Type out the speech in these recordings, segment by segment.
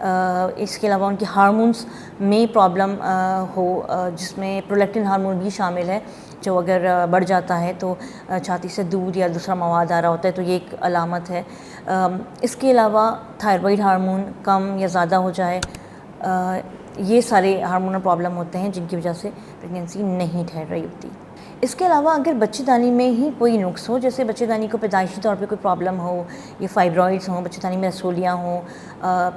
اس کے علاوہ ان کے ہارمونس میں پرابلم ہو جس میں پرولیکٹن ہارمون بھی شامل ہے، جو اگر بڑھ جاتا ہے تو چھاتی سے دودھ یا دوسرا مواد آ رہا ہوتا ہے، تو یہ ایک علامت ہے۔ اس کے علاوہ تھائرائیڈ ہارمون کم یا زیادہ ہو جائے، یہ سارے ہارمونل پرابلم ہوتے ہیں جن کی وجہ سے پریگنینسی نہیں ٹھہر رہی ہوتی۔ اس کے علاوہ اگر بچے دانی میں ہی کوئی نقص ہو، جیسے بچے دانی کو پیدائشی طور پہ کوئی پرابلم ہو، یہ فائبرائڈس ہوں، بچے دانی میں رسولیاں ہوں،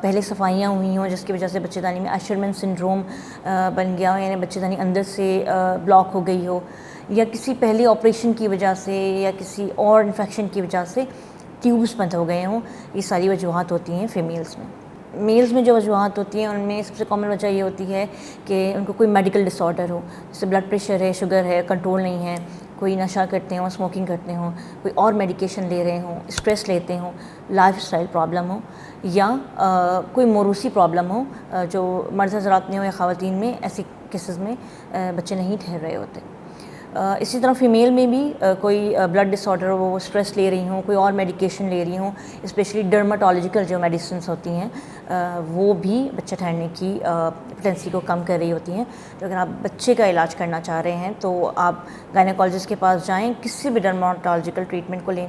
پہلے صفائیاں ہوئی ہوں جس کی وجہ سے بچے دانی میں ایشرمن سنڈروم بن گیا ہو، یعنی بچے دانی اندر سے بلاک ہو گئی ہو، یا کسی پہلے آپریشن کی وجہ سے یا کسی اور انفیکشن کی وجہ سے ٹیوبس بند ہو گئے ہوں، یہ ساری وجوہات ہوتی ہیں فیمیلز میں۔ میلز میں جو وجوہات ہوتی ہیں ان میں سب سے کامن وجہ یہ ہوتی ہے کہ ان کو کوئی میڈیکل ڈس آرڈر ہو، جیسے بلڈ پریشر ہے، شوگر ہے، کنٹرول نہیں ہے، کوئی نشہ کرتے ہوں، اسموکنگ کرتے ہوں، کوئی اور میڈیکیشن لے رہے ہوں، اسٹریس لیتے ہوں، لائف اسٹائل پرابلم ہو، یا کوئی موروثی پرابلم ہو جو مرد حضرات میں ہو یا خواتین میں، ایسی کیسز میں بچے نہیں ٹھہر رہے ہوتے۔ اسی طرح فیمیل میں بھی کوئی بلڈ ڈس آرڈر ہو، وہ اسٹریس لے رہی ہوں، کوئی اور میڈیکیشن لے رہی ہوں، اسپیشلی ڈرماٹولوجیکل جو میڈیسنس ہوتی ہیں وہ بھی بچہ ٹھہرنے کی پوٹینسی کو کم کر رہی ہوتی ہیں۔ تو اگر آپ بچے کا علاج کرنا چاہ رہے ہیں تو آپ گائنیکالوجسٹ کے پاس جائیں، کسی بھی ڈرماٹولوجیکل ٹریٹمنٹ کو لیں۔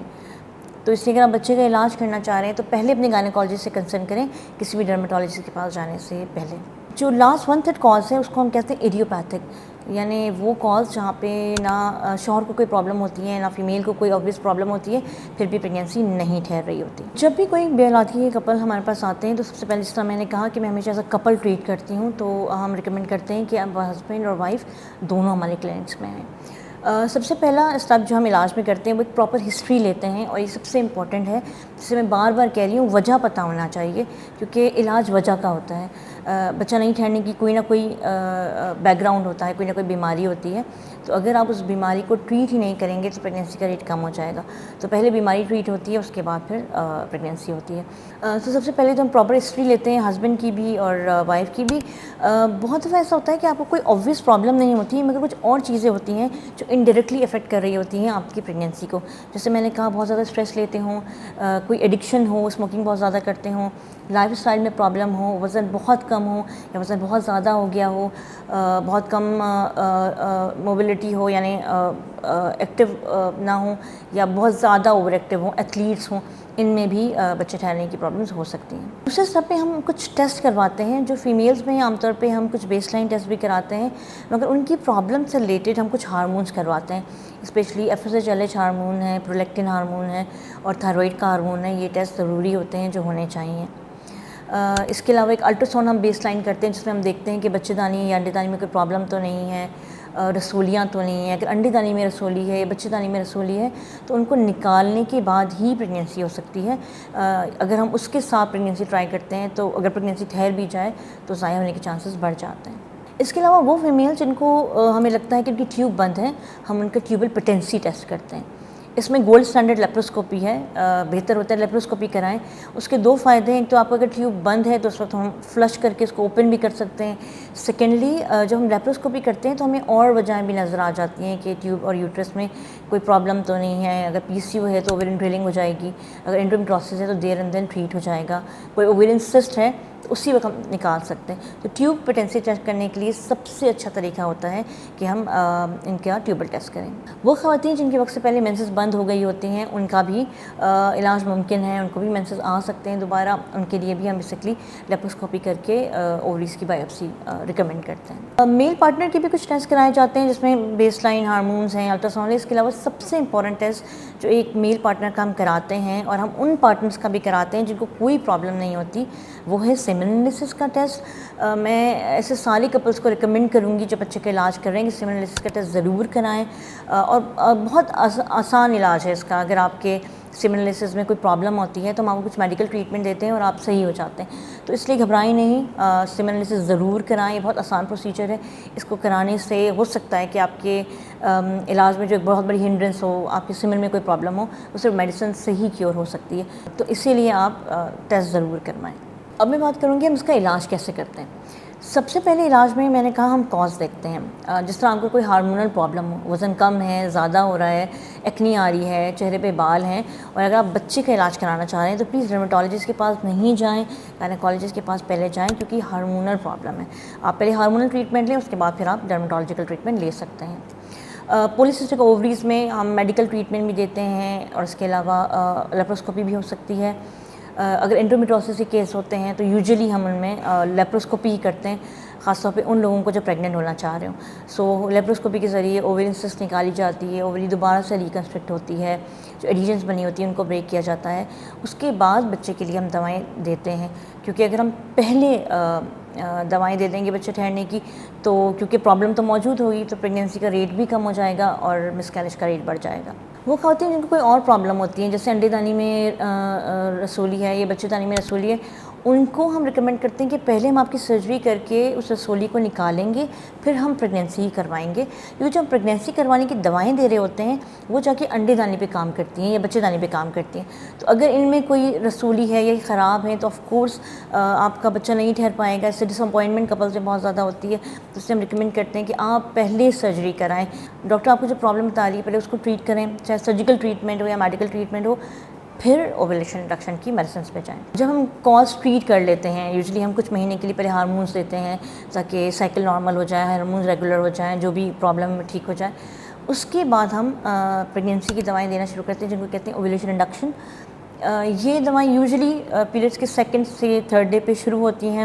تو اس لیے اگر آپ بچے کا علاج کرنا چاہ رہے ہیں تو پہلے اپنے گائنیکالوجسٹ سے کنسرن کریں، کسی بھی ڈرماٹولوجسٹ کے پاس جانے سے پہلے۔ جو لاسٹ 1/3 کاز ہے اس کو ہم کہتے ہیں ایڈیوپیتھک، یعنی وہ کاز جہاں پہ نہ شوہر کو کوئی پرابلم ہوتی ہے، نہ فیمیل کو کوئی آبویس پرابلم ہوتی ہے، پھر بھی پریگنینسی نہیں ٹھہر رہی ہوتی۔ جب بھی کوئی بے اولادگی کے کپل ہمارے پاس آتے ہیں تو سب سے پہلے، جس طرح میں نے کہا کہ میں ہمیشہ ایز اے کپل ٹریٹ کرتی ہوں، تو ہم ریکمینڈ کرتے ہیں کہ اب ہسبینڈ اور وائف دونوں ہمارے کلینکس میں ہیں۔ سب سے پہلا اسٹیپ جو ہم علاج میں کرتے ہیں وہ ایک پراپر ہسٹری لیتے ہیں، اور یہ سب سے امپورٹنٹ ہے، جسے میں بار بار کہہ رہی ہوں، وجہ پتہ ہونا چاہیے، کیونکہ علاج وجہ کا ہوتا ہے۔ بچہ نہیں ٹھہرنے کی کوئی نہ کوئی بیک گراؤنڈ ہوتا ہے، کوئی نہ کوئی بیماری ہوتی ہے، تو اگر آپ اس بیماری کو ٹریٹ ہی نہیں کریں گے تو پریگنینسی کا ریٹ کم ہو جائے گا۔ تو پہلے بیماری ٹریٹ ہوتی ہے، اس کے بعد پھر پریگنینسی ہوتی ہے۔ تو سب سے پہلے تو ہم پراپر ہسٹری لیتے ہیں، ہسبینڈ کی بھی اور وائف کی بھی۔ بہت دفعہ ایسا ہوتا ہے کہ آپ کو کوئی آبویس پرابلم نہیں ہوتی، مگر کچھ اور چیزیں ہوتی ہیں جو انڈائریکٹلی افیکٹ کر رہی ہوتی ہیں آپ کی پریگنینسی کو۔ جیسے میں نے کہا، بہت زیادہ اسٹریس لیتے ہوں، کوئی ایڈکشن ہو، اسموکنگ بہت زیادہ کرتے ہوں، لائف اسٹائل میں پرابلم ہو، وزن بہت کم ہو یا وزن بہت زیادہ ہو گیا ہو، بہت کم موبلٹی ہو، یعنی ایکٹیو نہ ہوں، یا بہت زیادہ اوور ایکٹیو ہوں، ایتھلیٹس ہوں، ان میں بھی بچے ٹھہرنے کی پرابلمس ہو سکتی ہیں۔ دوسرے اسٹیپ پہ ہم کچھ ٹیسٹ کرواتے ہیں، جو فیمیلز میں عام طور پہ ہم کچھ بیس لائن ٹیسٹ بھی کراتے ہیں، مگر ان کی پرابلم سے ریلیٹڈ ہم کچھ ہارمونس کرواتے ہیں، اسپیشلی FSH ہارمون ہے، پرولیکٹن ہارمون ہے، اور تھائرائیڈ کا ہارمون ہے۔ یہ ٹیسٹ ضروری ہوتے ہیں جو ہونے چاہیے۔ اس کے علاوہ ایک الٹراساؤنڈ ہم بیس لائن کرتے ہیں، جس میں ہم دیکھتے ہیں کہ بچے دانی یا انڈے دانی میں کوئی پرابلم تو نہیں ہے، رسولیاں تو نہیں ہیں۔ اگر انڈے دانی میں رسولی ہے یا بچے دانی میں رسولی ہے تو ان کو نکالنے کے بعد ہی پریگنینسی ہو سکتی ہے۔ اگر ہم اس کے ساتھ پریگنینسی ٹرائی کرتے ہیں تو اگر پریگنینسی ٹھہر بھی جائے تو ضائع ہونے کے چانسز بڑھ جاتے ہیں۔ اس کے علاوہ وہ فیمیل جن کو ہمیں لگتا ہے کہ ان کی ٹیوب بند ہے، ہم ان کا ٹیوبل پٹینسی ٹیسٹ کرتے ہیں۔ اس میں گولڈ اسٹینڈرڈ لیپروسکوپی ہے، بہتر ہوتا ہے لیپروسکوپی کرائیں۔ اس کے 2 فائدے ہیں، ایک تو آپ کو اگر ٹیوب بند ہے تو اس وقت ہم فلش کر کے اس کو اوپن بھی کر سکتے ہیں۔ سیکنڈلی، جب ہم لیپروسکوپی کرتے ہیں تو ہمیں اور وجہیں بھی نظر آ جاتی ہیں کہ ٹیوب اور یوٹرس میں کوئی پرابلم تو نہیں ہے۔ اگر PCO ہے تو اوورین ڈرلنگ ہو جائے گی، اگر انڈومیٹریوسس ہے تو دیر اینڈ دین ٹریٹ ہو جائے گا، کوئی اوورین سسٹ ہے تو اسی وقت ہم نکال سکتے ہیں۔ تو ٹیوب پٹینسی ٹیسٹ کرنے کے لیے سب سے اچھا طریقہ ہوتا ہے کہ ہم ان کا ٹیوبل ٹیسٹ کریں۔ وہ خواتین جن کے وقت سے پہلے مینسز بند ہو گئی ہوتی ہیں، ان کا بھی علاج ممکن ہے، ان کو بھی مینسز آ سکتے ہیں دوبارہ، ان کے لیے بھی ہم بیسکلی لیپروسکوپی کر کے اووریز کی بائیوپسی ریکمینڈ کرتے ہیں۔ میل پارٹنر کے بھی کچھ ٹیسٹ کرائے جاتے ہیں، جس میں بیس لائن ہارمونز ہیں، الٹراساؤنڈ ہے۔ اس کے علاوہ سب سے امپورٹنٹ ٹیسٹ جو ایک میل پارٹنر کا ہم کراتے ہیں، اور ہم ان پارٹنرز کا بھی کراتے ہیں جن کو کوئی پرابلم نہیں ہوتی، وہ ہے سیمن انالیسس کا ٹیسٹ۔ میں ایسے سارے کپلس کو ریکمینڈ کروں گی جو بچے کا علاج کر رہے ہیں کہ سیمن انالیسس کا ٹیسٹ ضرور کرائیں، اور بہت آسان علاج ہے اس کا۔ اگر آپ کے سیمن انالیسس میں کوئی پرابلم ہوتی ہے تو ہم آپ کو کچھ میڈیکل ٹریٹمنٹ دیتے ہیں اور آپ صحیح ہو جاتے ہیں، تو اس لیے گھبرائیں نہیں، سیمن انالیسس ضرور کرائیں۔ یہ بہت آسان پروسیجر ہے، اس کو کرانے سے ہو سکتا ہے کہ آپ کے علاج میں جو ایک بہت بڑی ہنڈرنس ہو، آپ کے سیمن میں کوئی پرابلم ہو، وہ صرف میڈیسن سے ہی کیور ہو سکتی ہے، تو اسی لیے آپ ٹیسٹ ضرور کروائیں۔ اب میں بات کروں گی ہم اس کا علاج کیسے کرتے ہیں۔ سب سے پہلے علاج میں نے کہا ہم کاز دیکھتے ہیں. جس طرح آپ کو کوئی ہارمونل پرابلم ہو, وزن کم ہے, زیادہ ہو رہا ہے, ایکنی آ رہی ہے, چہرے پہ بال ہیں, اور اگر آپ بچے کا علاج کرانا چاہ رہے ہیں تو پلیز ڈرمیٹولوجسٹ کے پاس نہیں جائیں, گائنیکالوجسٹ کے پاس پہلے جائیں, کیونکہ ہارمونل پرابلم ہے. آپ پہلے ہارمونل ٹریٹمنٹ لیں, اس کے بعد پھر آپ ڈرمیٹولوجیکل ٹریٹمنٹ لے سکتے ہیں. پولیسسٹک اووریز میں ہم میڈیکل ٹریٹمنٹ بھی دیتے ہیں, اور اس کے علاوہ لیپروسکوپی بھی ہو سکتی ہے. اگر انڈومیٹروسس کے کیس ہوتے ہیں تو یوزلی ہم ان میں لیپروسکوپی ہی کرتے ہیں, خاص طور پہ ان لوگوں کو جو پریگننٹ ہونا چاہ رہے ہوں. سو لیپروسکوپی کے ذریعے اوویرین سسٹ نکالی جاتی ہے, اووری دوبارہ سے ریکنسٹرکٹ ہوتی ہے, جو ایڈیشنز بنی ہوتی ہیں ان کو بریک کیا جاتا ہے. اس کے بعد بچے کے لیے ہم دوائیں دیتے ہیں, کیونکہ اگر ہم پہلے دوائیں دے دیں گے بچے ٹھہرنے کی, تو کیونکہ پرابلم تو موجود ہوگی تو پریگنینسی کا ریٹ بھی کم ہو جائے گا اور مسکیریج کا ریٹ بڑھ جائے گا. وہ خواتین جن کو کوئی اور پرابلم ہوتی ہیں, جیسے انڈے دانی میں رسولی ہے یا بچے دانی میں رسولی ہے, ان کو ہم ریکمینڈ کرتے ہیں کہ پہلے ہم آپ کی سرجری کر کے اس رسولی کو نکالیں گے, پھر ہم پریگنینسی ہی کروائیں گے. کیونکہ جو ہم پریگنینسی کروانے کی دوائیں دے رہے ہوتے ہیں وہ جا کے انڈے دانے پہ کام کرتی ہیں یا بچے دانے پہ کام کرتی ہیں. تو اگر ان میں کوئی رسولی ہے یا خراب ہے تو آف کورس آپ کا بچہ نہیں ٹھہر پائے گا. اس سے ڈس اپوائنٹمنٹ کپلز میں بہت زیادہ ہوتی ہے, تو اس سے ہم ریکمینڈ کرتے ہیں کہ آپ پہلے سرجری کرائیں. ڈاکٹر آپ کو جو پرابلم بتا رہی ہے پہلے اس کو ٹریٹ کریں, چاہے سرجیکل ٹریٹمنٹ ہو یا میڈیکل ٹریٹمنٹ ہو, پھر اوویلیشن ریڈکشن کی میڈیسنس پہ جائیں. جب ہم کاز ٹریٹ کر لیتے ہیں, یوزلی ہم کچھ مہینے کے لیے پہلے ہارمونس دیتے ہیں تاکہ سائیکل نارمل ہو جائے, ہارمونز ریگولر ہو جائیں, جو بھی پرابلم ٹھیک ہو جائے. اس کے بعد ہم پریگنینسی کی دوائیں دینا شروع کرتے ہیں جن کو کہتے ہیں اوویلیشن انڈکشن. یہ دوائیں یوزلی پیریڈس کے سیکنڈ سے تھرڈ ڈے پہ شروع ہوتی ہیں.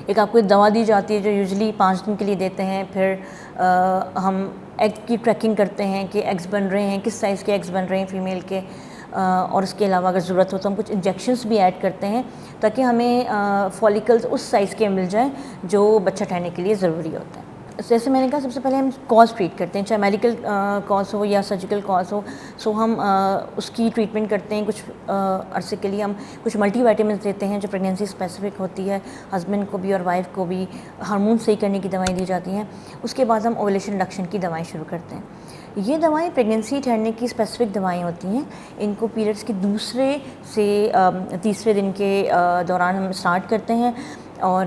ایک آپ کو دوا دی جاتی ہے جو یوزلی 5 دن کے لیے دیتے ہیں. پھر ہم ایگ کی ٹریکنگ کرتے ہیں کہ ایگز بن رہے ہیں, کس سائز کے ایگز بن رہے ہیں فیمیل کے, اور اس کے علاوہ اگر ضرورت ہو تو ہم کچھ انجیکشنز بھی ایڈ کرتے ہیں تاکہ ہمیں فولیکلز اس سائز کے مل جائیں جو بچہ ٹھہرنے کے لیے ضروری ہوتا ہے. جیسے میں نے کہا سب سے پہلے ہم کاز ٹریٹ کرتے ہیں, چاہے میڈیکل کاز ہو یا سرجیکل کاز ہو. سو ہم اس کی ٹریٹمنٹ کرتے ہیں. کچھ عرصے کے لیے ہم کچھ ملٹی وائٹامنس دیتے ہیں جو پریگنینسی اسپیسیفک ہوتی ہے, ہسبینڈ کو بھی اور وائف کو بھی. ہارمون صحیح کرنے کی دوائیں دی جاتی ہیں. اس کے بعد ہم اوویلیشن انڈکشن کی دوائیں شروع کرتے ہیں. یہ دوائیں پریگنینسی ٹھہرنے کی اسپیسیفک دوائیں ہوتی ہیں. ان کو پیریڈس کے دوسرے سے تیسرے دن کے دوران ہم اسٹارٹ کرتے ہیں, اور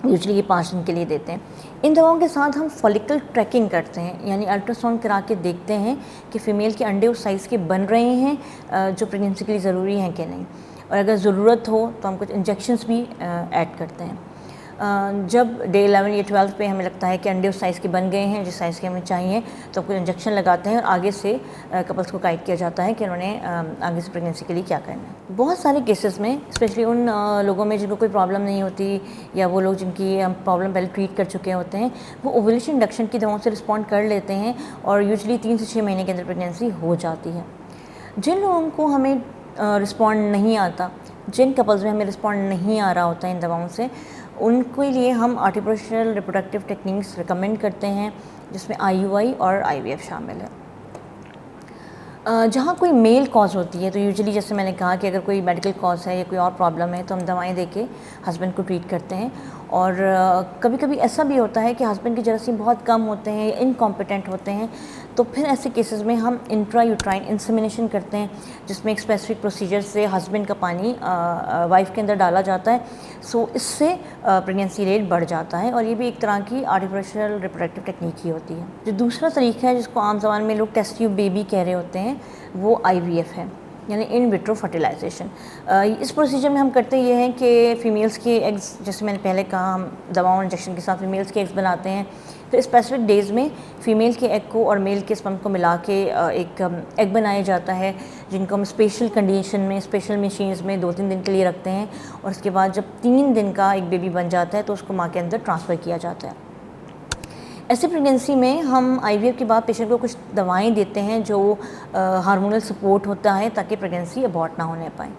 یوزلی یہ 5 دن کے لیے دیتے ہیں. ان دواؤں کے ساتھ ہم فولیکل ٹریکنگ کرتے ہیں, یعنی الٹرا ساؤنڈ کرا کے دیکھتے ہیں کہ فیمیل کے انڈے اس سائز کے بن رہے ہیں جو پریگنینسی کے لیے ضروری ہیں کہ نہیں. اور اگر ضرورت ہو تو ہم کچھ انجیکشنز بھی ایڈ کرتے ہیں. جب ڈے 11 یا 12 پہ ہمیں لگتا ہے کہ انڈے اس سائز کے بن گئے ہیں جس سائز کے ہمیں چاہیے, تو کچھ انجیکشن لگاتے ہیں, اور آگے سے کپلس کو گائیڈ کیا جاتا ہے کہ انہوں نے آگے سے پریگنینسی کے لیے کیا کرنا ہے. بہت سارے کیسز میں, اسپیشلی ان لوگوں میں جن کو کوئی پرابلم نہیں ہوتی یا وہ لوگ جن کی ہم پرابلم پہلے ٹریٹ کر چکے ہوتے ہیں, وہ اوویلیشن انڈکشن کی دواؤں سے رسپونڈ کر لیتے ہیں, اور یوزلی 3 سے 6 مہینے کے اندر پریگنینسی ہو جاتی ہے. جن لوگوں کو ہمیں رسپونڈ نہیں آتا, جن کپلز میں ہمیں رسپونڈ نہیں آ رہا ہوتا ہے ان دواؤں سے, ان کے لیے ہم آرٹیفیشیل ریپروڈکٹیو ٹیکنیکس ریکمینڈ کرتے ہیں, جس میں IUI اور IVF شامل ہے. جہاں کوئی میل کاز ہوتی ہے تو یوزلی جیسے میں نے کہا کہ اگر کوئی میڈیکل کاز ہے یا کوئی اور پرابلم ہے تو ہم دوائیں دے کے ہسبینڈ کو ٹریٹ کرتے ہیں. اور کبھی کبھی ایسا بھی ہوتا ہے کہ ہسبینڈ کے جراثیم بہت کم ہوتے ہیں یا انکمپیٹنٹ ہوتے ہیں, تو پھر ایسے کیسز میں ہم انٹرا یوٹرائن انسیمینیشن کرتے ہیں, جس میں ایک اسپیسیفک پروسیجر سے ہسبینڈ کا پانی وائف کے اندر ڈالا جاتا ہے. سو اس سے پریگنینسی ریٹ بڑھ جاتا ہے, اور یہ بھی ایک طرح کی آرٹیفیشیل ریپروڈکٹیو ٹیکنیک ہی ہوتی ہے. جو دوسرا طریقہ ہے جس کو عام زبان میں لوگ ٹیسٹ ٹیوب بیبی کہہ رہے ہوتے ہیں, وہ IVF ہے, یعنی ان وٹرو فرٹیلائزیشن. اس پروسیجر میں ہم کرتے یہ ہیں کہ فیمیلز کے ایگز, جیسے میں نے پہلے کہا, ہم دواؤں انجیکشن کے ساتھ فیمیلز کے ایگز بناتے ہیں. پھر اسپیسیفک ڈیز میں فیمیل کے ایگ کو اور میل کے اسپرم کو ملا کے ایک ایگ بنایا جاتا ہے, جن کو ہم اسپیشل کنڈیشن میں اسپیشل مشینز میں 2-3 دن کے لیے رکھتے ہیں, اور اس کے بعد جب 3 دن کا ایک بیبی بن جاتا ہے تو اس کو ماں کے اندر ٹرانسفر کیا جاتا ہے. ایسے پریگنینسی میں ہم IVF کے بعد پیشنٹ کو کچھ دوائیں دیتے ہیں جو ہارمونل سپورٹ ہوتا ہے تاکہ پریگنینسی ابارٹ نہ ہونے پائے.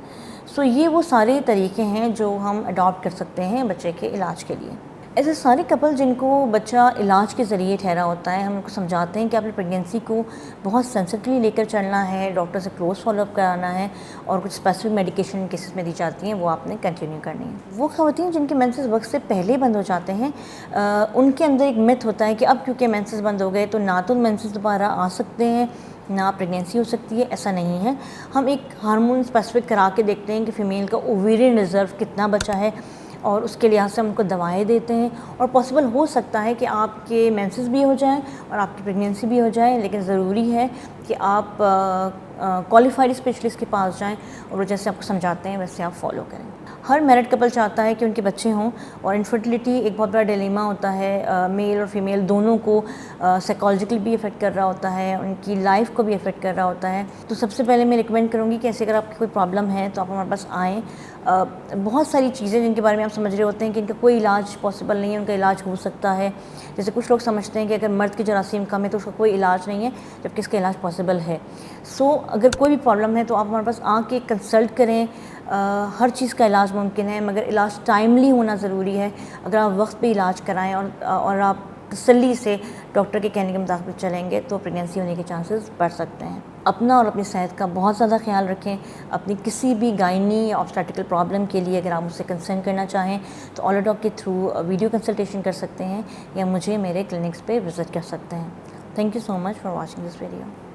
سو یہ وہ سارے طریقے ہیں جو ہم اڈاپٹ کر سکتے ہیں بچے کے علاج کے لیے. ایسے سارے کپل جن کو بچہ علاج کے ذریعے ٹھہرا ہوتا ہے, ہم ان کو سمجھاتے ہیں کہ آپ نے پریگنینسی کو بہت سینسٹیولی لے کر چلنا ہے, ڈاکٹر سے کلوز فالو اپ کرانا ہے, اور کچھ اسپیسیفک میڈیکیشن کیسز میں دی جاتی ہیں وہ آپ نے کنٹینیو کرنی ہے. وہ خواتین جن کے مینسز وقت سے پہلے بند ہو جاتے ہیں, ان کے اندر ایک مت ہوتا ہے کہ اب کیونکہ مینسز بند ہو گئے تو نہ تو مینسز دوبارہ آ سکتے ہیں نہ پریگنینسی ہو سکتی ہے. ایسا نہیں ہے. ہم ایک ہارمون اسپیسیفک کرا کے دیکھتے ہیں کہ فیمیل کا اوویرین ریزرو کتنا بچا ہے. اور اس کے لحاظ سے ہم ان کو دوائیں دیتے ہیں، اور پاسبل ہو سکتا ہے کہ آپ کے مینسز بھی ہو جائیں اور آپ کی پریگنینسی بھی ہو جائے، لیکن ضروری ہے کہ آپ کوالیفائڈ اسپیشلسٹ کے پاس جائیں اور وہ جیسے آپ کو سمجھاتے ہیں ویسے آپ فالو کریں۔ ہر میرڈ کپل چاہتا ہے کہ ان کے بچے ہوں، اور انفرٹیلیٹی ایک بہت بڑا ڈیلیما ہوتا ہے، میل اور فیمیل دونوں کو سائیکالوجیکلی بھی افیکٹ کر رہا ہوتا ہے، ان کی لائف کو بھی افیکٹ کر رہا ہوتا ہے۔ تو سب سے پہلے میں ریکمینڈ کروں گی کہ ایسے اگر آپ کی کوئی پرابلم ہے تو آپ ہمارے پاس آئیں۔ بہت ساری چیزیں جن کے بارے میں آپ سمجھ رہے ہوتے ہیں کہ ان کا کوئی علاج پاسبل نہیں ہے، ان کا علاج ہو سکتا ہے، جیسے کچھ لوگ سمجھتے ہیں کہ اگر مرد کی جراثیم کم ہے تو اس کا کوئی علاج نہیں ہے، جبکہ اس کا علاج پاسبل ہے۔ اگر کوئی بھی پرابلم ہے تو آپ ہمارے پاس آ کے کنسلٹ کریں۔ ہر چیز کا علاج ممکن ہے، مگر علاج ٹائملی ہونا ضروری ہے۔ اگر آپ وقت پہ علاج کرائیں اور آپ تسلی سے ڈاکٹر کے کہنے کے مطابق چلیں گے تو پریگنینسی ہونے کے چانسز بڑھ سکتے ہیں۔ اپنا اور اپنی صحت کا بہت زیادہ خیال رکھیں۔ اپنی کسی بھی گائنی یا آبسٹیٹیکل پرابلم کے لیے اگر آپ مجھ سے کنسرن کرنا چاہیں تو اولوڈاک کے تھرو ویڈیو کنسلٹیشن کر سکتے ہیں، یا مجھے میرے کلینکس پہ وزٹ کر سکتے ہیں۔ Thank you so much for watching this video.